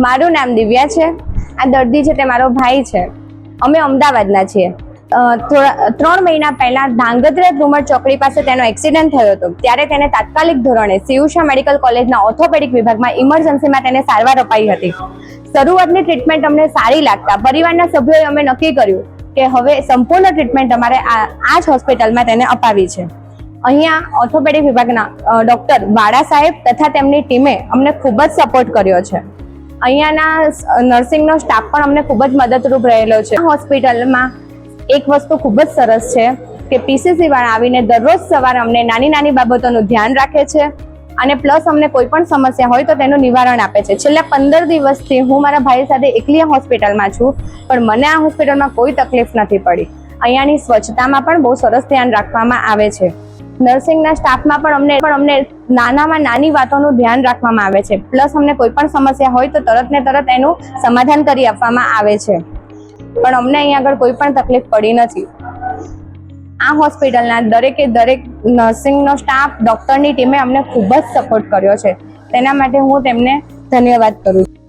મારું નામ દિવ્યા છે. આ દર્દી છે તે મારો ભાઈ છે. અમે અમદાવાદના છીએ. 3 મહિના પહેલા ધાંગધ્રા ધ્રુમર ચોકડી પાસે તેનો એક્સિડન્ટ થયો હતો. ત્યારે તેને તાત્કાલિક ધોરણે શિવશા મેડિકલ કોલેજના ઓર્થોપેડિક વિભાગમાં ઇમરજન્સીમાં તેને સારવાર અપાઈ હતી. શરૂઆતની ટ્રીટમેન્ટ અમને સારી લાગતા પરિવારના સભ્યોએ અમે નક્કી કર્યું કે હવે સંપૂર્ણ ટ્રીટમેન્ટ અમારે આ જ હોસ્પિટલમાં તેને અપાવી છે. અહીંયા ઓર્થોપેડિક વિભાગના ડોક્ટર વાડા સાહેબ તથા તેમની ટીમે અમને ખૂબ જ સપોર્ટ કર્યો છે. અહીંયાના નર્સિંગનો સ્ટાફ પણ અમને ખૂબ જ મદદરૂપ રહેલો છે. હોસ્પિટલમાં એક વસ્તુ ખૂબ જ સરસ છે કે પીસીસી વાળા આવીને દરરોજ સવારે અમને નાની નાની બાબતોનું ધ્યાન રાખે છે અને પ્લસ અમને કોઈ પણ સમસ્યા હોય તો તેનું નિવારણ આપે છે. છેલ્લા 15 દિવસથી હું મારા ભાઈ સાથે એકલી હોસ્પિટલમાં છું, પણ મને આ હોસ્પિટલમાં કોઈ તકલીફ નથી પડી. અહીંયાની સ્વચ્છતામાં પણ બહુ સરસ ધ્યાન રાખવામાં આવે છે. નર્સિંગના સ્ટાફમાં પણ અમને નાનામાં નાની વાતોનું ધ્યાન રાખવામાં આવે છે. પ્લસ અમને કોઈ પણ સમસ્યા હોય તો તરત ને તરત એનું સમાધાન કરી આપવામાં આવે છે. પણ અમને અહીંયા આગળ કોઈ પણ તકલીફ પડી નથી. આ હોસ્પિટલના દરેકે દરેક નર્સિંગનો સ્ટાફ, ડોક્ટરની ટીમે અમને ખૂબ જ સપોર્ટ કર્યો છે. તેના માટે હું તેમને ધન્યવાદ કરું છું.